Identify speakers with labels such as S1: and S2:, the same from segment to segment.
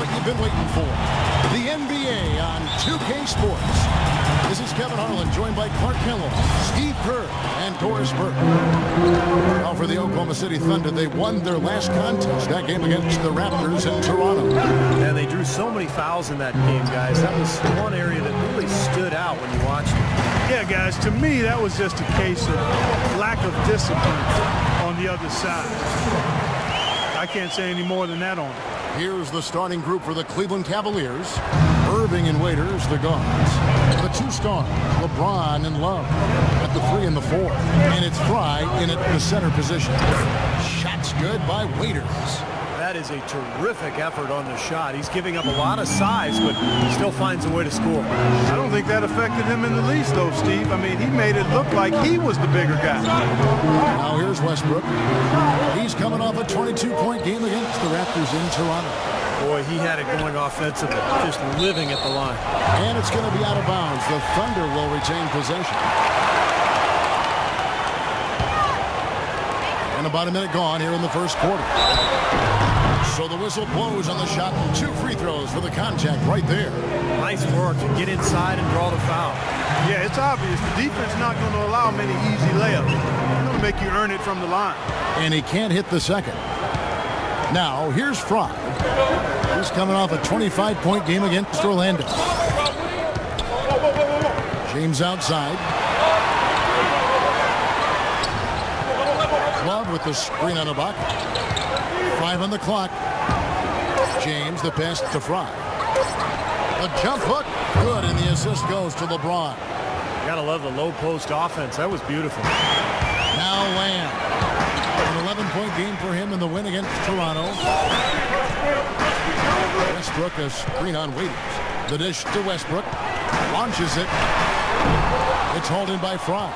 S1: what you've been waiting for. The NBA on 2K Sports. This is Kevin Harlan, joined by Clark Kellogg, Steve Kerr, and Doris Burke. Now for the Oklahoma City Thunder, they won their last contest, that game against the Raptors in Toronto.
S2: And they drew so many fouls in that game, guys. That was one area that really stood out when you watched it.
S3: Yeah, guys, to me, that was just a case of lack of discipline on the other side. I can't say any more than that on it.
S1: Here's the starting group for the Cleveland Cavaliers. Irving and Waiters, the guards. The two stars, LeBron and Love at the 3 and the 4. And it's Fry in at the center position. Shots good by Waiters.
S2: That is a terrific effort on the shot. He's giving up a lot of size, but still finds a way to score.
S3: I don't think that affected him in the least, though, Steve. I mean, he made it look like he was the bigger guy.
S1: Now here's Westbrook. He's coming off a 22-point game against the Raptors in Toronto.
S2: Boy, he had it going offensively, just living at the line.
S1: And it's going to be out of bounds. The Thunder will retain possession. And about a minute gone here in the first quarter. So the whistle blows on the shot, and 2 free throws for the contact right there.
S2: Nice work to get inside and draw the foul.
S3: Yeah, it's obvious. The defense not going to allow many easy layups. They're going to make you earn it from the line.
S1: And he can't hit the second. Now, here's Fry. He's coming off a 25-point game against Orlando. James outside. Love with the screen on the block. 5 on the clock. James, the pass to Fry. The jump hook, good, and the assist goes to LeBron.
S2: Gotta love the low post offense. That was beautiful.
S1: Now Lamb. An 11-point game for him in the win against Toronto. Westbrook, a screen on Waiters. The dish to Westbrook. Launches it. It's hauled in by Fry.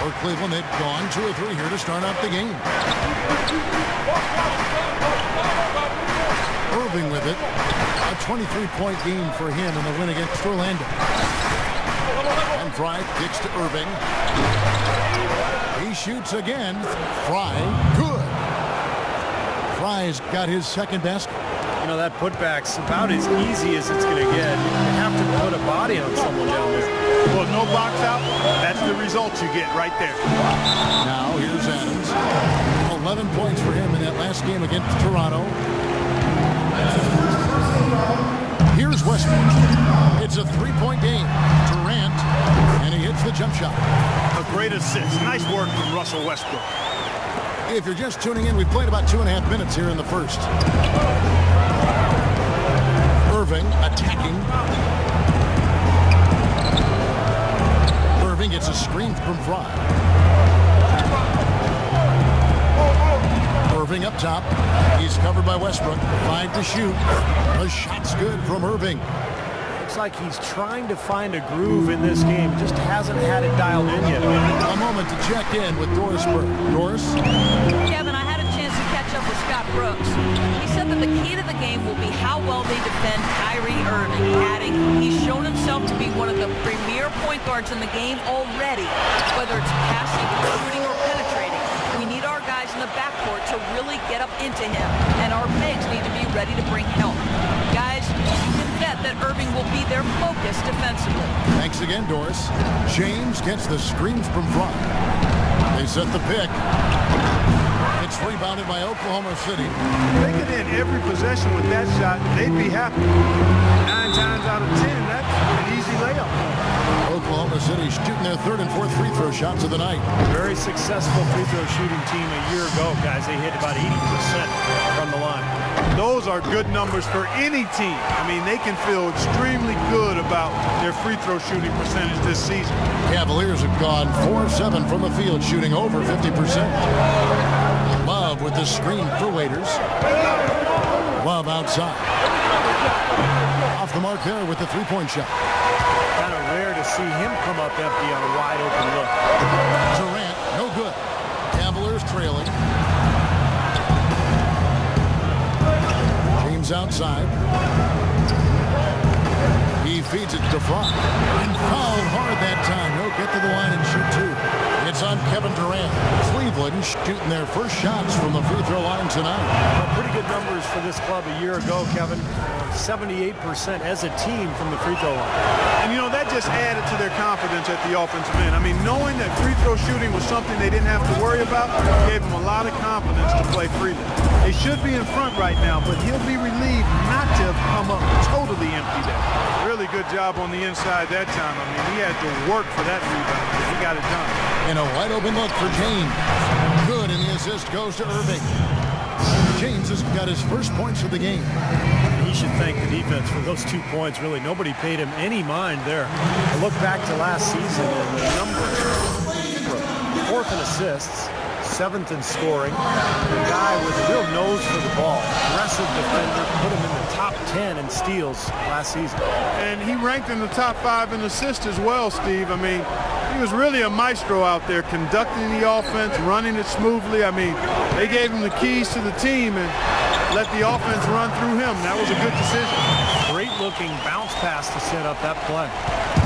S1: For Cleveland, they've gone 2 or 3 here to start out the game. Irving with it. A 23-point game for him in the win against Orlando. And Fry kicks to Irving. He shoots again. Fry, good. Fry's got his second basket.
S2: You know, that putback's about as easy as it's going to get. You have to put a body on someone down there.
S3: Well, no box out, that's the result you get right there.
S1: Now, here's Adams. 11 points for him in that last game against Toronto. Here's Westbrook. It's a 3-point game. Durant, and he hits the jump shot.
S3: A great assist. Nice work from Russell Westbrook.
S1: If you're just tuning in, we played about 2.5 minutes here in the first. Irving attacking. Irving gets a screen from Fry. Irving up top. He's covered by Westbrook. 5 to shoot. The shot's good from Irving.
S2: Looks like he's trying to find a groove in this game. Just hasn't had it dialed in yet.
S1: A moment to check in with Doris Burke. Doris?
S4: Kevin, I had a chance to catch up with Scott Brooks. He said that the key to the game will be how well they defend Kyrie Irving, adding he's shown himself to be one of the premier point guards in the game already. Whether it's passing, shooting, or penetrating, we need our guys in the backcourt to really get up into him, and our bigs need to be ready to bring help. Guys, you can bet that Irving will be their focus defensively.
S1: Thanks again, Doris. James gets the screens from Fry. They set the pick. It's rebounded by Oklahoma City.
S3: They could end every possession with that shot. They'd be happy. 9 times out of 10, that's an easy layup.
S1: Oklahoma City shooting their 3rd and 4th free throw shots of the night.
S2: Very successful free throw shooting team a year ago, guys. They hit about 80% from the line.
S3: Those are good numbers for any team. I mean, they can feel extremely good about their free throw shooting percentage this season.
S1: Cavaliers have gone 4 of 7 from the field, shooting over 50%. Love with the screen for Waiters. Love outside. Off the mark there with the 3-point shot.
S2: Kind of rare to see him come up empty on a wide open look.
S1: Durant, no good. Cavaliers trailing. James outside. He feeds it to Fry. And fouled hard that time. He'll get to the line and shoot 2. It's on Kevin Durant. Cleveland shooting their first shots from the free throw line tonight.
S2: Well, pretty good numbers for this club a year ago, Kevin. 78% as a team from the free throw line.
S3: And, you know, that just added to their confidence at the offensive end. I mean, knowing that free throw shooting was something they didn't have to worry about gave them a lot of confidence to play freely. They should be in front right now, but he'll be relieved not to have come up totally empty there. Really good job on the inside that time. I mean, he had to work for that rebound. He got it done.
S1: And a wide open look for James. Good, and the assist goes to Irving. James has got his first points of the game.
S2: He should thank the defense for those 2 points. Really, nobody paid him any mind there. I look back to last season and the numbers. 4th in assists, 7th in scoring. A guy with a real nose for the ball. Aggressive defender, put him in the top 10 in steals last season.
S3: And he ranked in the top 5 in assists as well, Steve. I mean, he was really a maestro out there, conducting the offense, running it smoothly. I mean, they gave him the keys to the team and let the offense run through him. That was a good decision.
S2: Great-looking bounce pass to set up that play.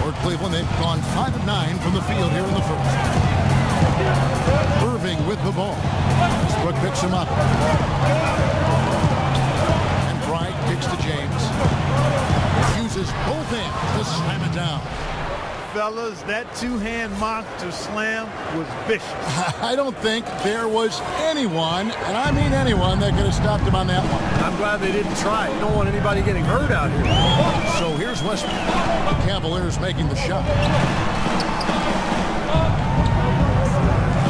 S1: For Cleveland, they've gone 5 of 9 from the field here in the first. Irving with the ball. Westbrook picks him up. And Bryant kicks to James. Uses both hands to slam it down.
S3: Fellas, that two-hand monster slam was vicious.
S1: I don't think there was anyone, and I mean anyone, that could have stopped him on that one.
S2: I'm glad they didn't try. You don't want anybody getting hurt out here.
S1: So here's Westbrook. The Cavaliers making the shot.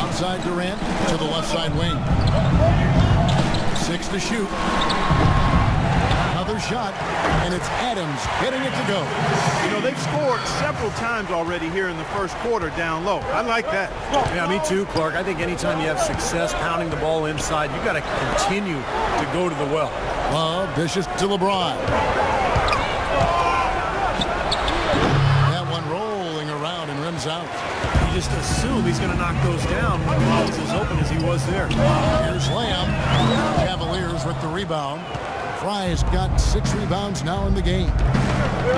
S1: Outside Durant to the left side wing. 6 to shoot. Another shot, and it's Adams getting it to go.
S3: You know, they've scored several times already here in the first quarter down low. I like that.
S2: Yeah, me too, Clark. I think anytime you have success pounding the ball inside, you got to continue to go to the well.
S1: Love, dishes to LeBron. That one rolling around and rims out.
S2: You just assume he's going to knock those down when he's as open as he was there.
S1: Here's Lamb. Cavaliers with the rebound. Fry's got 6 rebounds now in the game.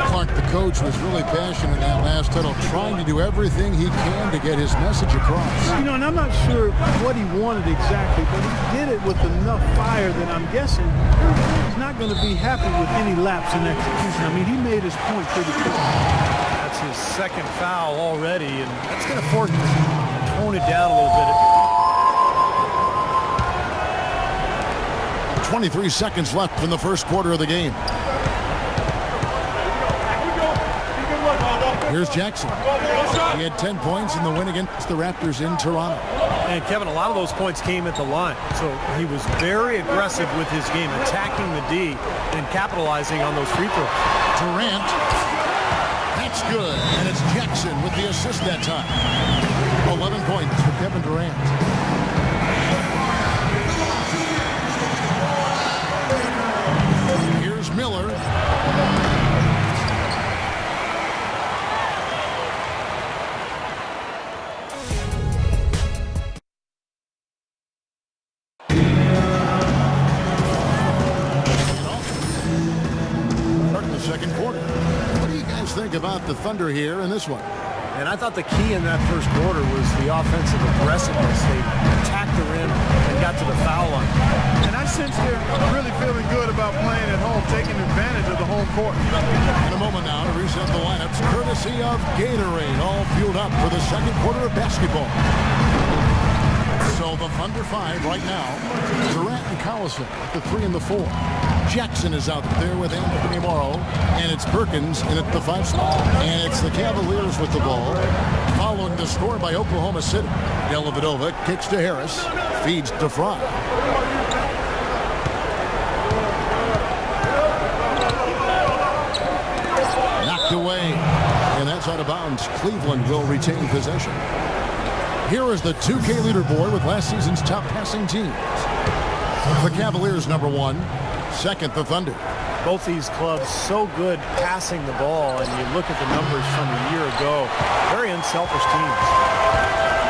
S1: Clark, the coach, was really passionate in that last huddle, trying to do everything he can to get his message across.
S3: You know, and I'm not sure what he wanted exactly, but he did it with enough fire that I'm guessing he's not going to be happy with any lapse in execution. I mean, he made his point pretty clear.
S2: That's his second foul already, and that's going to force him to tone it down a little bit.
S1: 23 seconds left in the first quarter of the game. Here's Jackson. He had 10 points in the win against the Raptors in Toronto.
S2: And Kevin, a lot of those points came at the line. So he was very aggressive with his game, attacking the D and capitalizing on those free throws.
S1: Durant. That's good. And it's Jackson with the assist that time. 11 points for Kevin Durant. Here's Miller. Starting the second quarter. What do you guys think about the Thunder here in this one?
S2: And I thought the key in that first quarter was the offensive aggressiveness. They attacked the rim and got to the foul line.
S3: And I sense they're really feeling good about playing at home, taking advantage of the home court.
S1: In a moment now to reset the lineups, courtesy of Gatorade, all fueled up for the second quarter of basketball. So the Thunder 5 right now. Durant and Collison at the 3 and the 4. Jackson is out there with Anthony Morrow, and it's Perkins in at the 5 spot. And it's the Cavaliers with the ball, following the score by Oklahoma City. Dellavedova kicks to Harris, feeds to Fry. Knocked away, and that's out of bounds. Cleveland will retain possession. Here is the 2K leaderboard with last season's top passing teams. The Cavaliers number 1. Second, the Thunder.
S2: Both these clubs so good passing the ball, and you look at the numbers from a year ago. Very unselfish teams.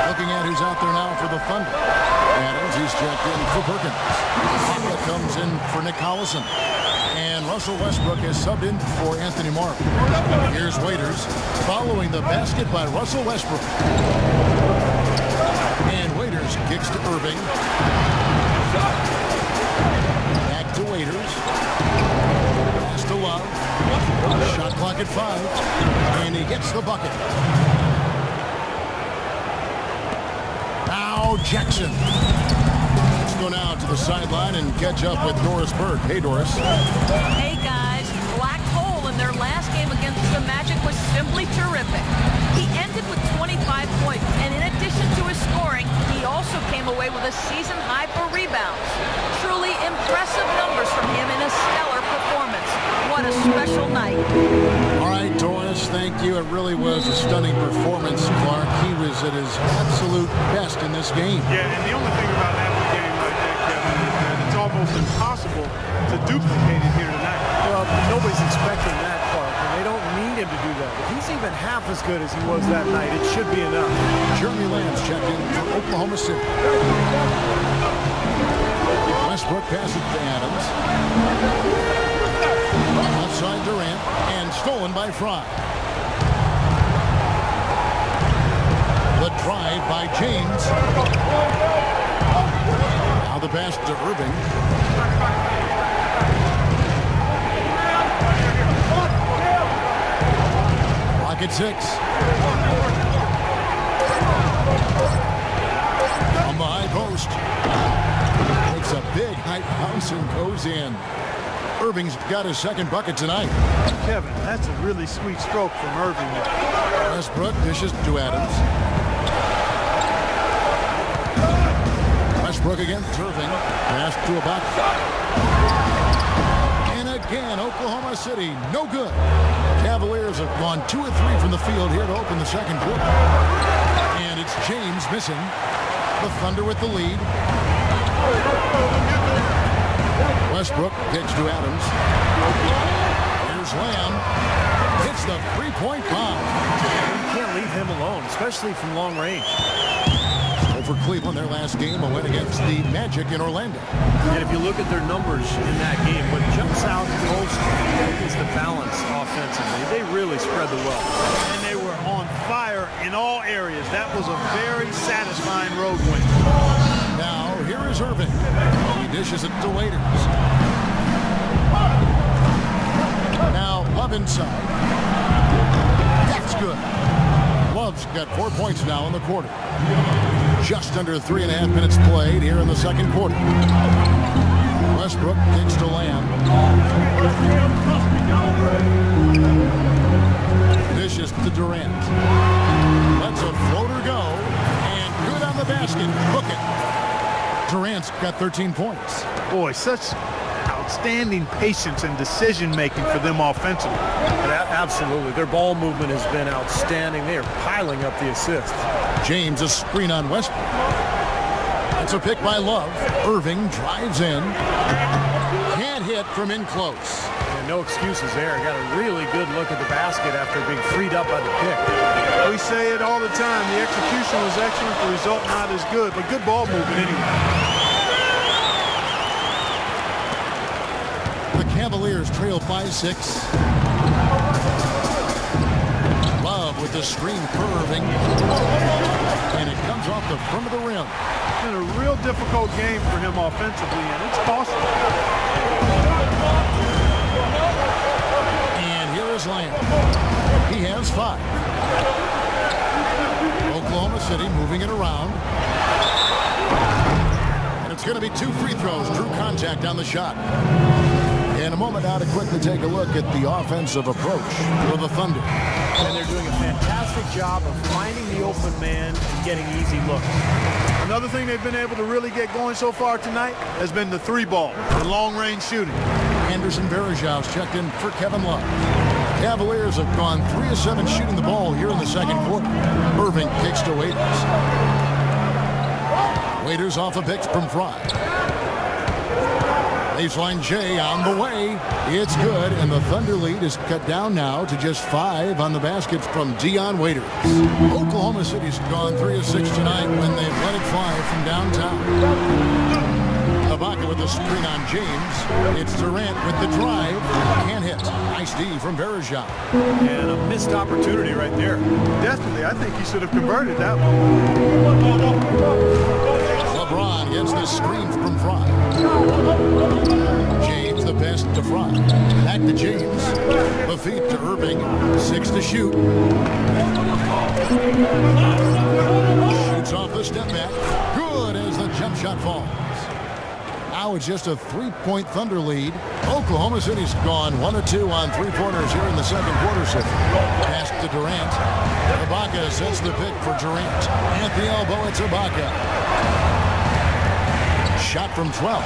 S1: Looking at who's out there now for the Thunder. Adams, he's checked in for Perkins. Haka comes in for Nick Collison. And Russell Westbrook is subbed in for Anthony Mark. Here's Waiters following the basket by Russell Westbrook. And Waiters kicks to Irving. Back to Waiters. Pass to Love. Shot clock at 5. And he gets the bucket. Now Jackson. Let's go now to the sideline and catch up with Doris Burke. Hey, Doris.
S4: Hey, guys. Black hole in their last game against the Magic was simply terrific. He ended with 25 points, and in addition to his scoring, he also came away with a season high for rebounds. Truly impressive numbers from him in a stellar performance. What a special night.
S1: All right, Doris, thank you. It really was a stunning performance, Clark. He was at his absolute best in this game.
S3: Yeah, and the only thing about having a game like that, Kevin, is that it's almost impossible to duplicate it here tonight.
S2: Well, nobody's expecting that, Clark, and they don't need him to do that. If he's even half as good as he was that night, it should be enough.
S1: Jeremy Lamb's checked in for Oklahoma City. Westbrook passes to Adams. Outside Durant, and stolen by Fry. The drive by James. Now the pass to Irving. Clock at 6. On the high post. Takes a big high bounce and goes in. Irving's got his second bucket tonight.
S3: Kevin, that's a really sweet stroke from Irving.
S1: Westbrook dishes to Adams. Westbrook again, Irving. Pass to Ibaka. And again, Oklahoma City, no good. Cavaliers have gone 2 of 3 from the field here to open the second quarter. And it's James missing. The Thunder with the lead. Westbrook kicks to Adams. Here's Lamb. Hits the three-point bomb.
S2: You can't leave him alone, especially from long range.
S1: Over Cleveland, their last game, a win against the Magic in Orlando.
S2: And if you look at their numbers in that game, what jumps out most is the balance offensively. They really spread the wealth.
S3: And they were on fire in all areas. That was a very satisfying road win.
S1: Now, here is Irving. He dishes it to Waiters. Now, Love inside. That's good. Love's got 4 points now in the quarter. Just under 3.5 minutes played here in the second quarter. Westbrook kicks to Lamb. Dishes to Durant. Lets a floater go. And good on the basket. Hook it. Durant's got 13 points.
S3: Boy, such outstanding patience and decision-making for them offensively.
S2: Absolutely. Their ball movement has been outstanding. They are piling up the assists.
S1: James, a screen on Westbrook. That's a pick by Love. Irving drives in. Can't hit from in close.
S2: And no excuses there. Got a really good look at the basket after being freed up by the pick.
S3: We say it all the time. The execution was excellent. The result not as good, but good ball movement anyway.
S1: The Cavaliers trail by 6. Love with the screen for Irving. And it comes off the front of the rim.
S3: It's been a real difficult game for him offensively, and it's costly.
S1: And here is Lamb. He has 5. Oklahoma City moving it around. And it's going to be 2 free throws. Drew contact on the shot. In a moment now to quickly take a look at the offensive approach for the Thunder.
S2: And they're doing a fantastic job of finding the open man and getting easy looks.
S3: Another thing they've been able to really get going so far tonight has been the 3-ball, the long-range shooting.
S1: Anderson Varejau's checked in for Kevin Love. Cavaliers have gone 3 of 7 shooting the ball here in the second quarter. Irving kicks to Waiters. Waiters off a pick from Fry. Baseline J on the way. It's good, and the Thunder lead is cut down now to just 5 on the basket from Dion Waiters. Oklahoma City's gone 3 of 6 tonight when they've let it fly from downtown. Ibaka with a screen on James. It's Durant with the drive. Can't hit. Nice D from Bergeron.
S2: And a missed opportunity right there.
S3: Definitely, I think he should have converted that one.
S1: LeBron gets the screen from Fry. James the pass to Fry. Back to James. The feed to Irving. 6 to shoot. Shoots off the step back. Good as the jump shot falls. Now it's just a 3-point Thunder lead. Oklahoma City's gone 1 of 2 on 3-pointers here in the second quarter. Pass to Durant. Ibaka sets the pick for Durant. At the elbow, it's Ibaka. Shot from 12.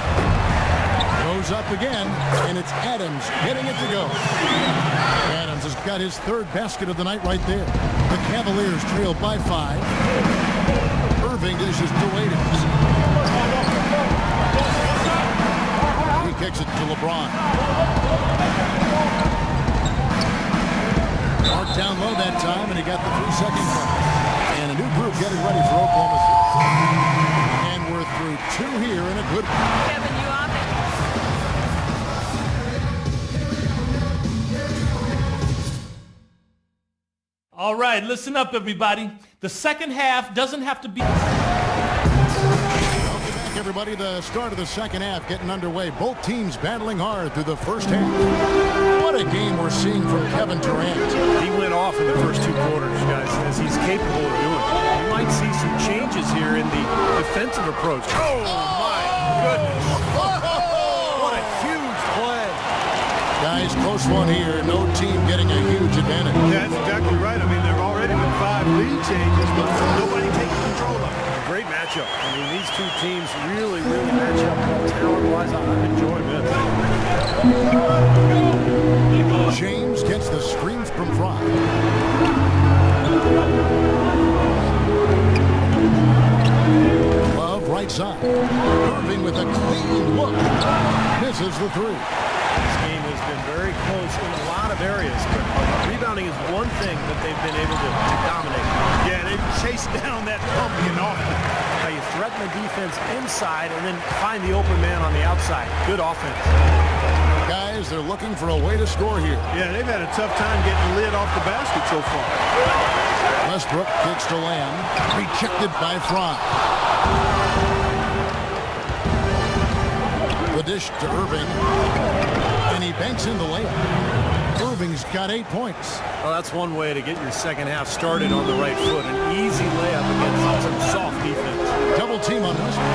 S1: Goes up again, and it's Adams hitting it to go. Adams has got his third basket of the night right there. The Cavaliers trail by 5. Irving dishes to Adams. He kicks it to LeBron. Mark down low that time, and he got the 3-second count. And a new group getting ready for Oklahoma City. And we're through 2 here in a good one.
S4: Kevin, you on it?
S5: All right, listen up, everybody. The second half doesn't have to be...
S1: Welcome back, everybody. The start of the second half getting underway. Both teams battling hard through the first half. What a game we're seeing from Kevin Durant.
S2: He went off in the first 2 quarters, guys, as he's capable of doing. You might see some changes here in the defensive approach. Oh, my goodness. What a huge play.
S1: Guys, close one here. No team getting a huge advantage.
S3: Yeah, that's exactly right. I mean, there have already been 5 lead changes, but nobody taking control of it.
S2: Great matchup. I mean, these 2 teams really match up talent-wise. I'm enjoying this.
S1: James gets the screen from Fry. Love right side. Irving with a clean look. Misses the 3.
S2: This game has been very close in a lot of areas, but rebounding is one thing that they've been able to dominate.
S3: Yeah, they chased down that pumpkin often.
S2: How you threaten the defense inside and then find the open man on the outside. Good offense.
S1: Guys, they're looking for a way to score here.
S3: Yeah, they've had a tough time getting the lid off the basket so far.
S1: Westbrook kicks to Lamb. Rejected by Fry. The dish to Irving. And he banks in the layup. Irving's got 8 points.
S2: Well, that's one way to get your second half started on the right foot. An easy layup against some soft defense.
S1: Double team on Westbrook.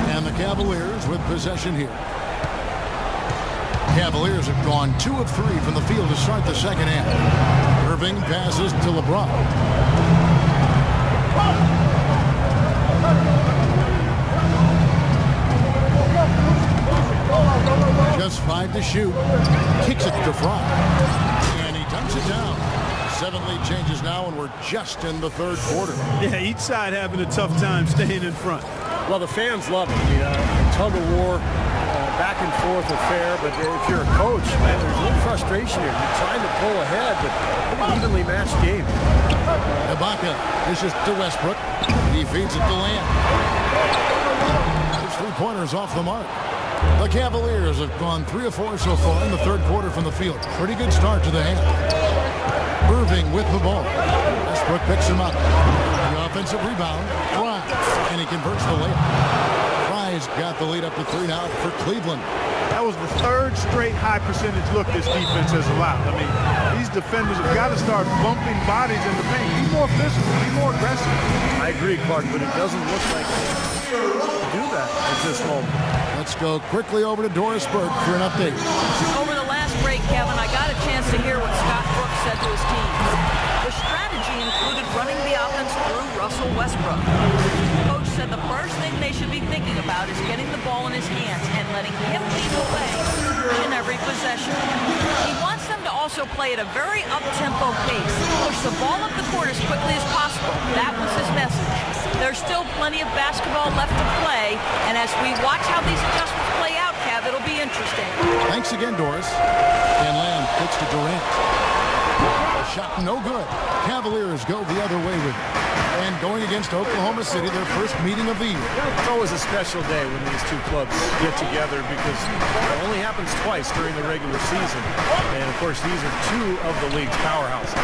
S1: And the Cavaliers with possession here. Cavaliers have gone 2 of 3 from the field to start the second half. Irving passes to LeBron. Just 5 to shoot. Kicks it to Fry. And he dunks it down. 7 lead changes now, and we're just in the third quarter.
S3: Yeah, each side having a tough time staying in front.
S2: Well, the fans love it. I mean, tug of war, back and forth affair. But if you're a coach, man, there's a little frustration here. You're trying to pull ahead, but an evenly matched game.
S1: Ibaka dishes to Westbrook. He feeds it to Lamb. His 3-pointers off the mark. The Cavaliers have gone 3 of 4 so far in the third quarter from the field. Pretty good start to the half. Irving with the ball. Westbrook picks him up. The offensive rebound. Fry. And he converts the layup. Fry's got the lead up to 3 now for Cleveland.
S3: That was the 3rd straight high percentage look this defense has allowed. I mean, these defenders have got to start bumping bodies in the paint. Be more physical, be more aggressive.
S2: I agree, Clark, but it doesn't look like they do that at this moment.
S1: Let's go quickly over to Doris Burke for an update.
S4: Over the last break, Kevin, I got a chance to hear what Scott Brooks said to his team. The strategy included running the offense through Russell Westbrook. Coach said the first thing they should be thinking about is getting the ball in his hands and letting him lead the way in every possession. He wants them to also play at a very up-tempo pace, push the ball up the court as quickly as possible. That was his message. There's still plenty of basketball left to play, and as we watch how these adjustments play out, Kev, it'll be interesting.
S1: Thanks again, Doris. And Lamb kicks to Durant. Shot no good. Cavaliers go the other way with it. And going against Oklahoma City, their first meeting of the year.
S2: It's always a special day when these two clubs get together because it only happens twice during the regular season. And, of course, these are two of the league's powerhouses.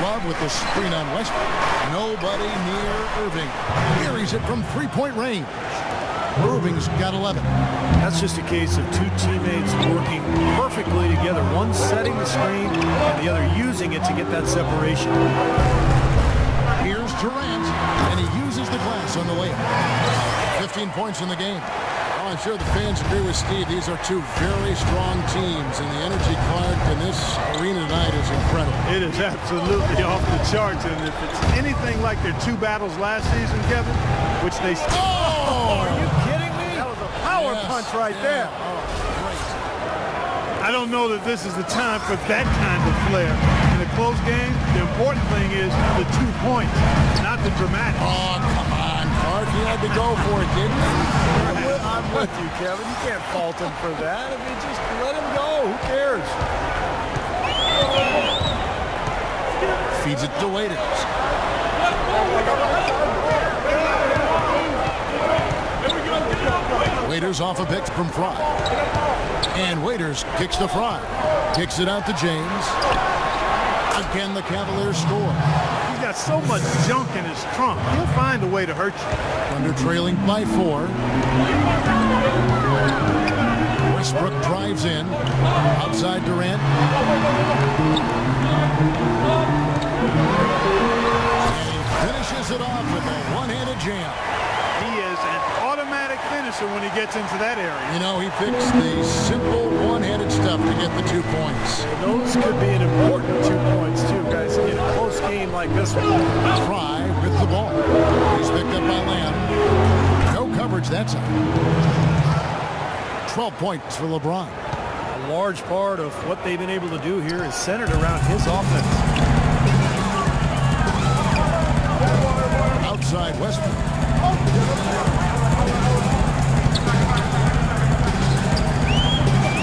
S1: Love with the screen on Westbrook. Nobody near Irving. Carries it from three-point range. Irving's got 11.
S2: That's just a case of two teammates working perfectly together. One setting the screen and the other using it to get that separation.
S1: Here's Durant, and he uses the glass on the layup. 15 points in the game. Oh, I'm sure the fans agree with Steve. These are two very strong teams, and the energy, Clark, in this arena tonight is incredible.
S3: It is absolutely off the charts, and if it's anything like their two battles last season, Kevin, which they...
S2: Oh, are you kidding me? That was a power punch right there.
S1: Oh, great.
S3: I don't know that this is the time for that kind of flair. In a close game, the important thing is the 2 points, not the dramatic.
S1: Oh, come on, Clark. He had to go for it, didn't he?
S2: I'm with you, Kevin. You can't fault him for that. I mean, just let him go. Who cares?
S1: Feeds it to Waiters. Waiters off a pick from Fry. And Waiters kicks to Fry. Kicks it out to James. Again, the Cavaliers score.
S3: He's got so much junk in his trunk. He'll find a way to hurt you.
S1: Thunder trailing by 4. Westbrook drives in. Outside Durant. And he finishes it off with a one-handed jam.
S3: He is an automatic finisher when he gets into that area.
S1: You know, he picks the simple one-handed stuff to get the 2 points.
S2: Those could be an important 2 points, too, guys. In a close game like this one.
S1: Fry with the ball. He's picked up by Lamb. No coverage that time. 12 points for LeBron.
S2: A large part of what they've been able to do here is centered around his offense.
S1: Outside Westbrook.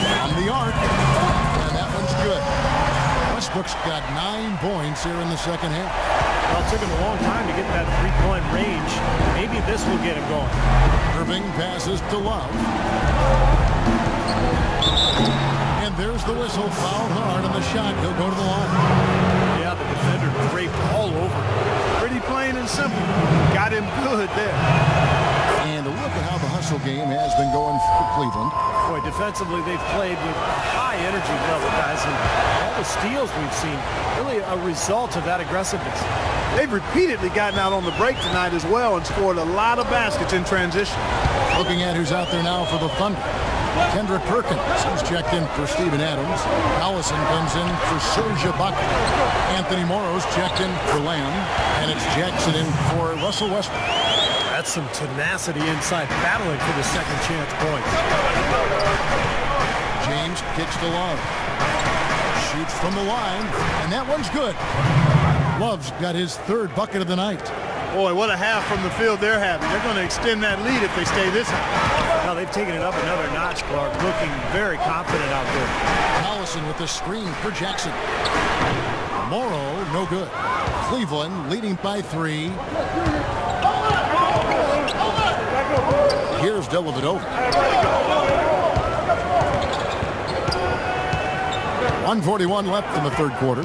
S1: On the arc. And that one's good. Westbrook's got 9 points here in the second half.
S2: Well, it took him a long time to get that three-point range. Maybe this will get him going.
S1: Irving passes to Love. And there's the whistle. Fouled hard on the shot. He'll go to the line.
S2: Yeah, the defender draped all over.
S3: Pretty plain and simple. Got him good there.
S1: And a look at how the hustle game has been going for Cleveland.
S2: Boy, defensively, they've played with a high energy level, guys. And all the steals we've seen, really a result of that aggressiveness.
S3: They've repeatedly gotten out on the break tonight as well and scored a lot of baskets in transition.
S1: Looking at who's out there now for the Thunder. Kendrick Perkins, who's checked in for Steven Adams. Allison comes in for Serge Ibaka. Anthony Morrow's checked in for Lamb. And it's Jackson in for Russell Westbrook.
S2: That's some tenacity inside, battling for the second chance points.
S1: James kicks to Love. Shoots from the line, and that one's good. Love's got his 3rd bucket of the night.
S3: Boy, what a half from the field they're having. They're going to extend that lead if they stay this high.
S2: Now they've taken it up another notch, Clark, looking very confident out there.
S1: Allison with the screen for Jackson. Morrow, no good. Cleveland leading by 3. Here's Dellavedova. 1:41 left in the 3rd quarter.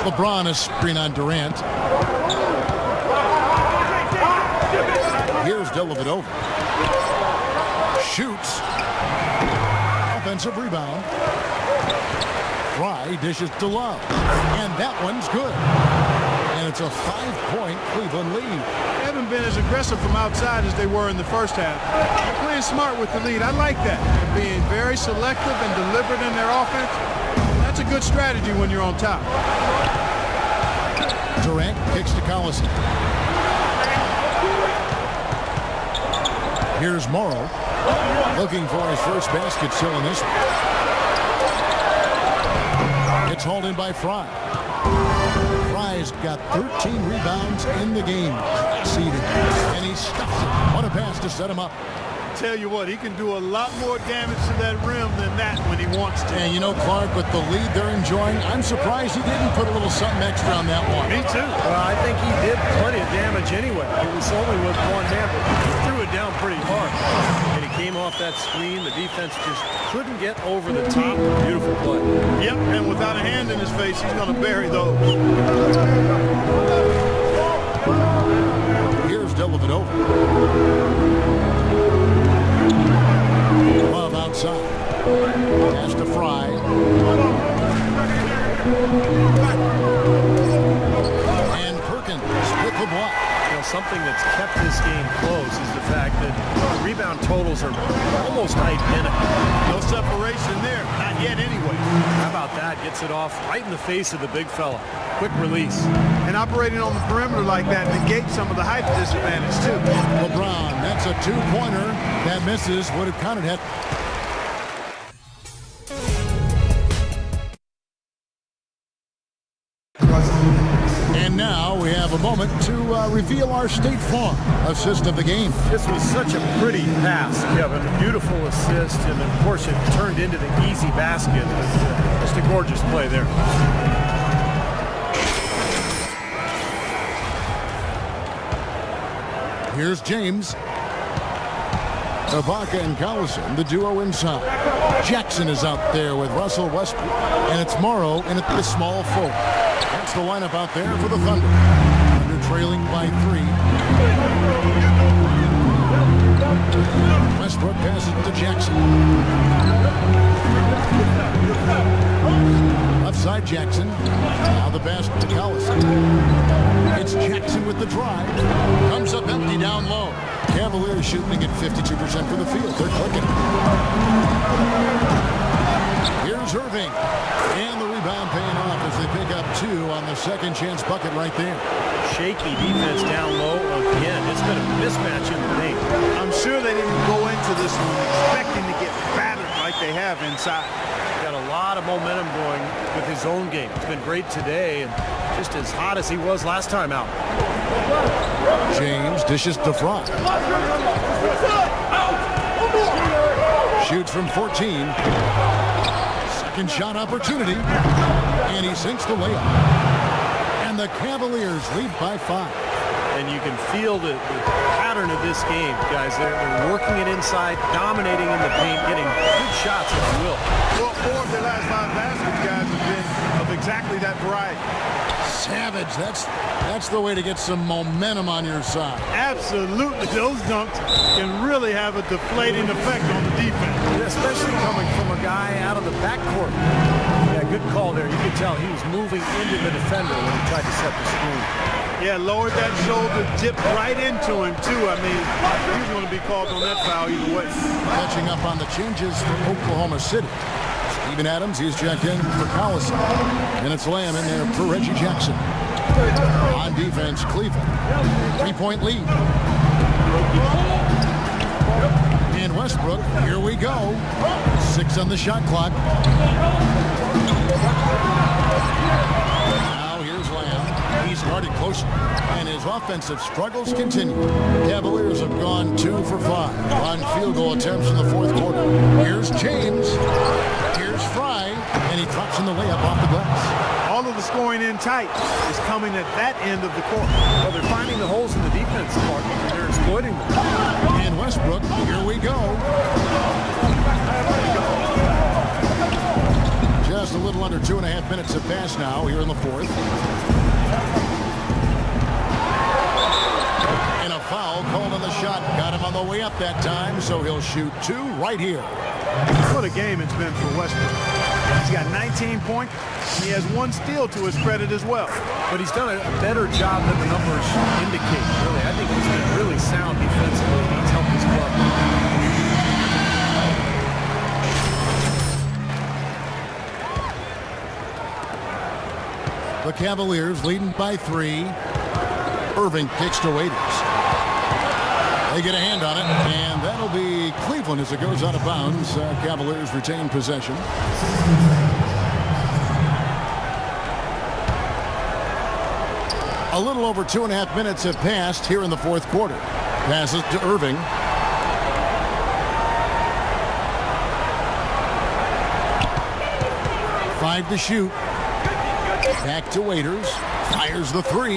S1: LeBron is screen on Durant. Here's Dellavedova. Shoots. Offensive rebound. Fry dishes to Love. And that one's good. And it's a 5-point Cleveland lead.
S3: They haven't been as aggressive from outside as they were in the first half. They're playing smart with the lead. I like that. They're being very selective and deliberate in their offense. That's a good strategy when you're on top.
S1: Durant kicks to Collison. Here's Morrow. Looking for his first basket still in this one. It's hauled in by Fry. Fry's got 13 rebounds in the game. Seeded. And he stuffs it. What a pass to set him up.
S3: tell you what, he can do a lot more damage to that rim than that when he wants to.
S1: And you know, Clark, with the lead they're enjoying, I'm surprised he didn't put a little something extra on that one.
S3: Me too.
S2: Well, I think he did plenty of damage anyway. It was only with one man, but he threw it down pretty hard. And he came off that screen. The defense just couldn't get over the top. Beautiful play.
S3: Yep, and without a hand in his face, he's going to bury those.
S1: Here's Dellavedova. Love outside. Pass to Fry. And Perkins with the block.
S2: You know, something that's kept this game close is the fact that the rebound totals are almost identical.
S3: No separation there. Not yet anyway.
S2: How about that? Gets it off right in the face of the big fella. Quick release.
S3: And operating on the perimeter like that negates some of the height disadvantage, too.
S1: LeBron, that's a two-pointer. That misses. Would have counted had. And now we have a moment to reveal our State Farm assist of the game.
S2: This was such a pretty pass, Kevin. A beautiful assist, and of course it turned into the easy basket. Just a gorgeous play there.
S1: Here's James. Ibaka and Collison, the duo inside. Jackson is out there with Russell Westbrook. And it's Morrow in at the small forward. That's the lineup out there for the Thunder. Thunder trailing by 3. Westbrook passes it to Jackson. Left side Jackson. Now the pass to Collison. It's Jackson with the drive. Comes up empty down low. Cavaliers shooting at 52% from the field. They're clicking. Here's Irving. And the rebound paying off as they pick up 2 on the second chance bucket right there.
S2: Shaky defense down low again. It's been a mismatch in the paint.
S3: I'm sure they didn't go into this one expecting to get battered like they have inside.
S2: Got a lot of momentum going with his own game. It's been great today and just as hot as he was last time out.
S1: James dishes to Fry. Shoots from 14. Second shot opportunity. And he sinks the layup. And the Cavaliers lead by 5.
S2: And you can feel the pattern of this game, guys. They're working it inside, dominating in the paint, getting good shots, if you will.
S3: Well, 4 of their last 5 baskets, guys, have been of exactly that variety.
S1: Savage. That's the way to get some momentum on your side.
S3: Absolutely. Those dunks can really have a deflating effect on the defense.
S2: Especially coming from a guy out of the backcourt. Yeah, good call there. You could tell he was moving into the defender when he tried to set the screen.
S3: Yeah, lowered that shoulder, dipped right into him, too. I mean, he's going to be called on that foul either way.
S1: Catching up on the changes for Oklahoma City. Steven Adams, he's checked in for Collison. And it's Lamb in there for Reggie Jackson. On defense, Cleveland. 3-point lead. And Westbrook, here we go. 6 on the shot clock. Now here's Lamb. He's guarded closer. And his offensive struggles continue. Cavaliers have gone 2 for 5 on field goal attempts in the fourth quarter. Here's James. Here's Fry. And he drops in the layup off the glass.
S3: All of the scoring in tight is coming at that end of the court.
S2: Well, they're finding the holes in the defense, Clark. They're exploiting them.
S1: And Westbrook, here we go. Just a little under 2.5 minutes have passed now here in the fourth. And a foul called on the shot. Got him on the way up that time, so he'll shoot 2 right here.
S3: What a game it's been for Westbrook. He's got 19 points. He has 1 steal to his credit as well.
S2: But he's done a better job than the numbers indicate, really. I think he's been really sound defensively. He's helped his club.
S1: The Cavaliers leading by 3. Irving kicks to Waiters. They get a hand on it, and that'll be Cleveland as it goes out of bounds. Cavaliers retain possession. A little over 2.5 minutes have passed here in the fourth quarter. Passes to Irving. 5 to shoot. Back to Waiters. Fires the 3.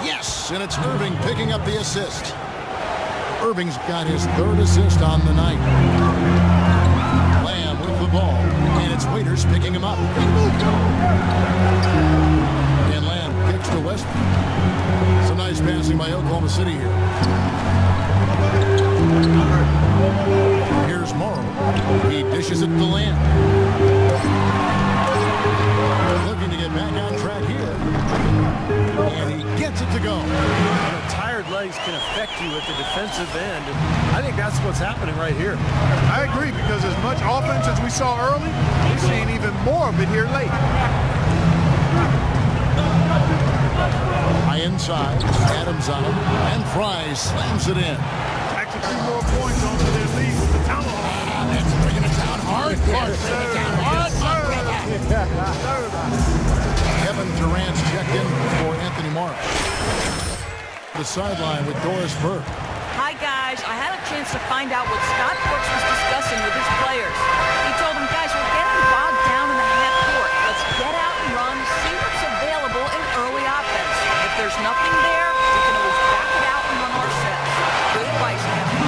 S1: Yes, and it's Irving picking up the assist. Irving's got his 3rd assist on the night. Lamb with the ball, and it's Waiters picking him up. And Lamb kicks to Westbrook. Some nice passing by Oklahoma City here. Here's Morrow. He dishes it to Lamb. Looking to get back on track here. And he gets it to go.
S2: Tired legs can affect you at the defensive end. And I think that's what's happening right here.
S3: I agree, because as much offense as we saw early, we're seeing even more of it here late.
S1: High inside. Adams on him. And Fry slams it in.
S3: Actually, 2 more points on to their lead with the tomahawk.
S1: That's bringing it down hard. Kevin Durant's checked in for Anthony Morris. The sideline with Doris Burke.
S4: Hi, guys. I had a chance to find out what Scott Brooks was discussing with his players. He told them, guys, we're getting bogged down in the half court. Let's get out and run, see what's available in early offense. If there's nothing there, we can always back it out and run our sets. Good advice, Kevin.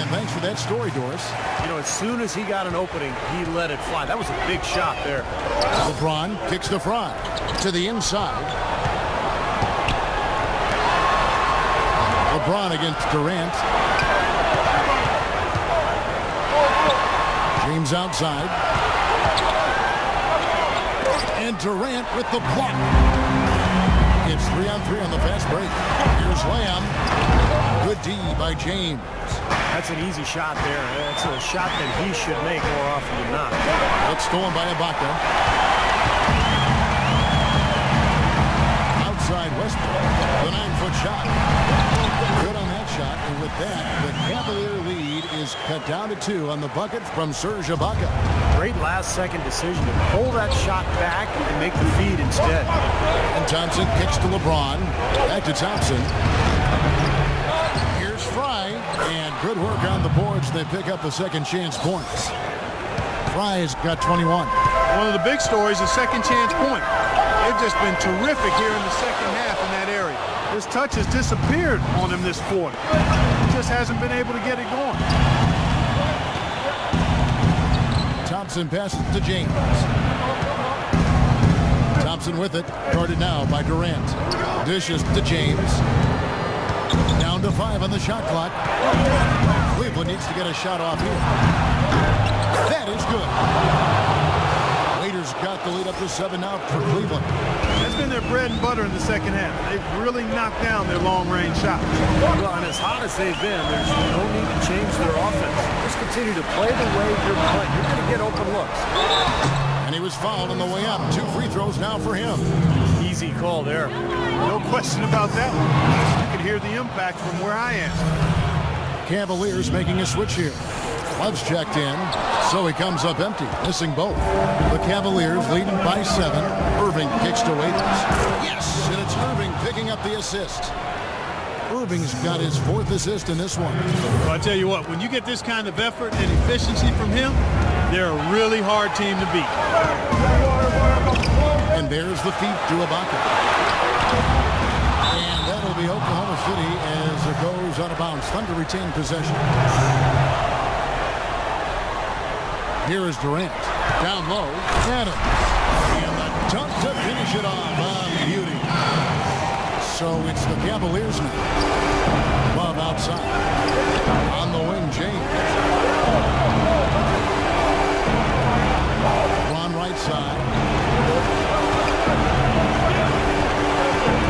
S1: And thanks for that story, Doris.
S2: You know, as soon as he got an opening, he let it fly. That was a big shot there.
S1: LeBron kicks to Fry. To the inside. LeBron against Durant. James outside. And Durant with the block. It's 3-on-3 on the fast break. Here's Lamb. Good D by James.
S2: That's an easy shot there. That's a shot that he should make more often than not.
S1: It's stolen by Ibaka. Outside Westbrook. The 9-foot shot. Good on that shot. And with that, the Cavalier lead is cut down to 2 on the bucket from Serge Ibaka.
S2: Great last-second decision to pull that shot back and make the feed instead.
S1: And Thompson kicks to LeBron. Back to Thompson. Here's Fry. And good work on the boards. They pick up the second chance points. Fry's got 21.
S3: One of the big stories is second chance point. They've just been terrific here in the second half in that area. His touch has disappeared on him this quarter. He just hasn't been able to get it going.
S1: Thompson passes to James. Thompson with it. Guarded now by Durant. Dishes to James. Down to 5 on the shot clock. Cleveland needs to get a shot off here. That is good. Waiters got the lead up to 7 now for Cleveland.
S3: That's been their bread and butter in the second half. They've really knocked down their long-range shots.
S2: Well, and as hot as they've been, there's no need to change their offense. Just continue to play the way you're playing. You're going to get open looks.
S1: And he was fouled on the way up. 2 free throws now for him.
S2: Easy call there.
S3: No question about that one. You can hear the impact from where I am.
S1: Cavaliers making a switch here. Love's checked in, so he comes up empty, missing both. The Cavaliers leading by 7. Irving kicks to Waiters. Yes, and it's Irving picking up the assist. Irving's got his 4th assist in this one.
S3: Well, I tell you what, when you get this kind of effort and efficiency from him, they're a really hard team to beat.
S1: And there's the feed to Ibaka. And that'll be Oklahoma City as it goes out of bounds. Thunder retain possession. Here is Durant. Down low. Adams. And the dunk to finish it off on beauty. So it's the Cavaliers now. Love outside. On the wing, James. Ron right side.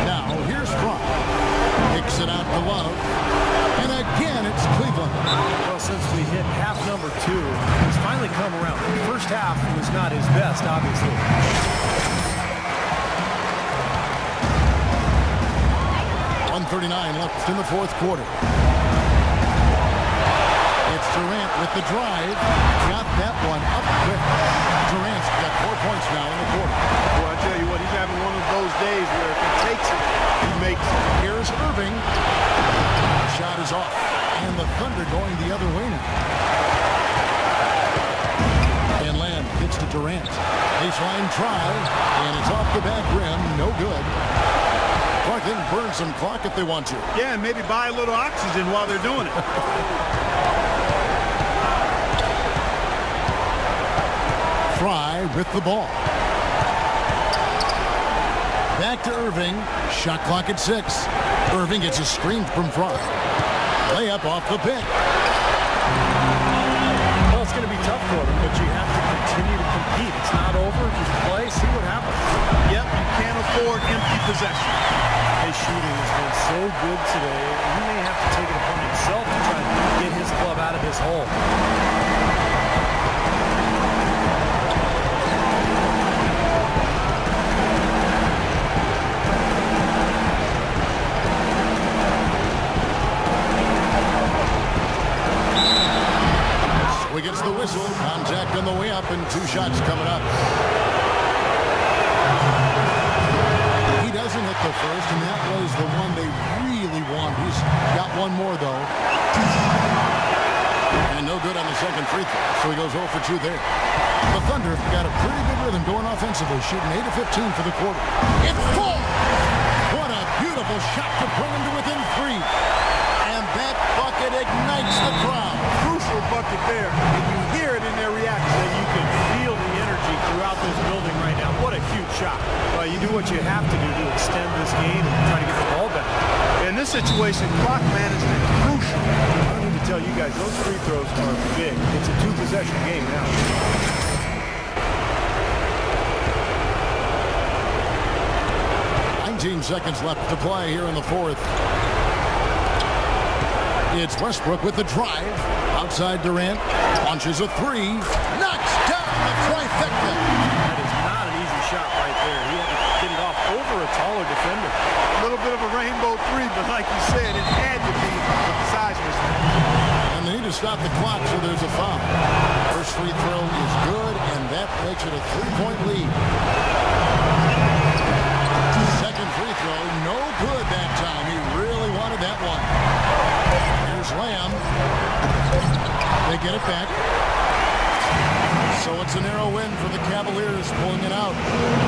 S1: Now here's Fry. Kicks it out to Love. And again, it's Cleveland.
S2: Well, since we hit half number 2, it's finally come around. The first half was not his best, obviously.
S1: 1:39 left in the 4th quarter. It's Durant with the drive. Got that one up quick. Durant's got 4 points now in the quarter.
S3: Well, I tell you what, he's having one of those days where if he takes it, he makes it.
S1: Here's Irving. Shot is off. And the Thunder going the other way now. And Lamb gets to Durant. Baseline try, and it's off the back rim. No good. Clark, they can burn some clock if they want to.
S3: Yeah, and maybe buy a little oxygen while they're doing it.
S1: Fry with the ball. Back to Irving. Shot clock at 6. Irving gets a screen from Fry. Layup off the pick.
S2: Well, it's going to be tough for them, but you have to continue to compete. It's not over. Just play, see what happens.
S3: Yep, you can't afford empty possession.
S2: His shooting has been so good today. He may have to take it upon himself to try to get his club out of his hole.
S1: He gets the whistle. Contact on the way up, and 2 shots coming up. He doesn't hit the first, and that was the one they really want. He's got one more, though. And no good on the second free throw, so he goes 0 for 2 there. The Thunder have got a pretty good rhythm going offensively, shooting 8 of 15 for the quarter. It's full! What a beautiful shot to bring him to within 3. And that bucket ignites the crowd.
S3: Crucial bucket there, and you hear it in their reaction.
S2: And you can feel the energy throughout this building right now. What a huge shot. Well, you do what you have to do to extend this game and try to get the ball back.
S3: In this situation, clock management is crucial.
S2: I need to tell you guys, those free throws are big. It's a 2-possession game now.
S1: 19 seconds left to play here in the fourth. It's Westbrook with the drive. Outside Durant. Launches a 3. Knocks down the trifecta.
S2: That is not an easy shot right there. He had to get it off over a taller defender.
S3: A little bit of a rainbow 3, but like you said, it had to be with the size mistake.
S1: And they need to stop the clock, so there's a foul. First free throw is good, and that makes it a 3-point lead. Second free throw, no good that time. He really wanted that one. Here's Lamb. They get it back. So it's a narrow win for the Cavaliers, pulling it out.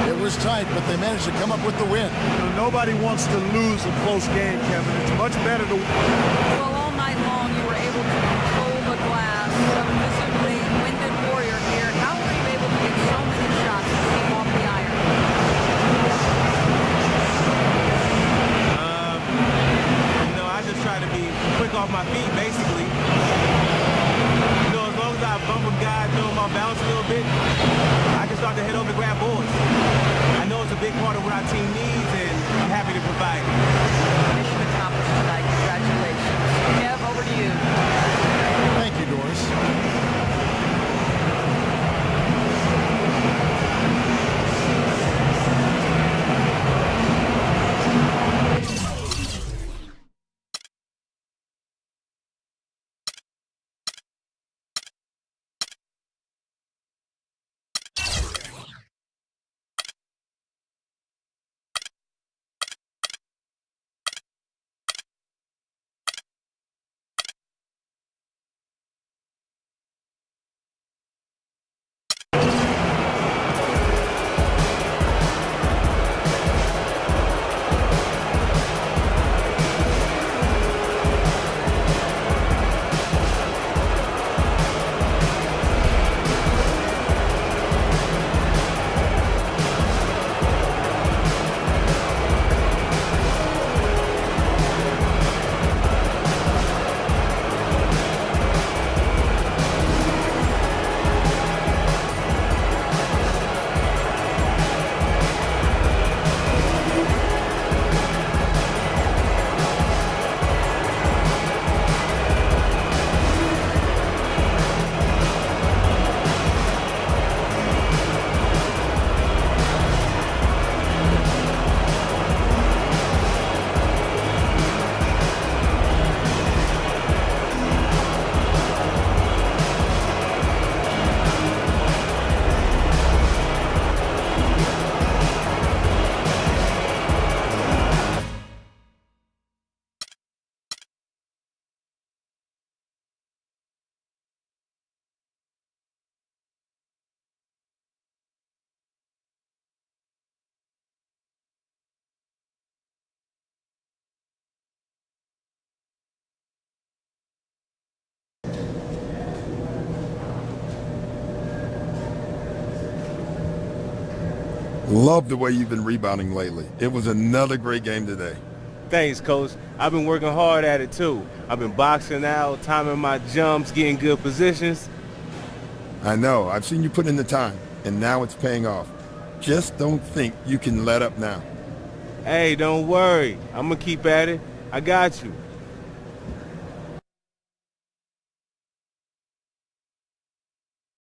S1: It was tight, but they managed to come up with the win.
S3: You know, nobody wants to lose a close game, Kevin. It's much better to...
S4: Well, all night long you were able to control the glass. A visibly winded warrior here. How were you able to get so many shots that came off the iron?
S6: I just try to be quick off my feet, basically. As long as I bump a guy, throw him off balance a little bit, I can start to head over and grab boards. I know it's a big part of what our team needs, and I'm happy to provide it.
S4: Mission accomplished tonight. Congratulations. Kev, over to you.
S1: Thank you, Doris.
S7: Love the way you've been rebounding lately. It was another great game today.
S6: Thanks, Coach. I've been working hard at it, too. I've been boxing out, timing my jumps, getting good positions.
S7: I know. I've seen you put in the time, and now it's paying off. Just don't think you can let up now.
S6: Hey, don't worry. I'm going to keep at it. I got you.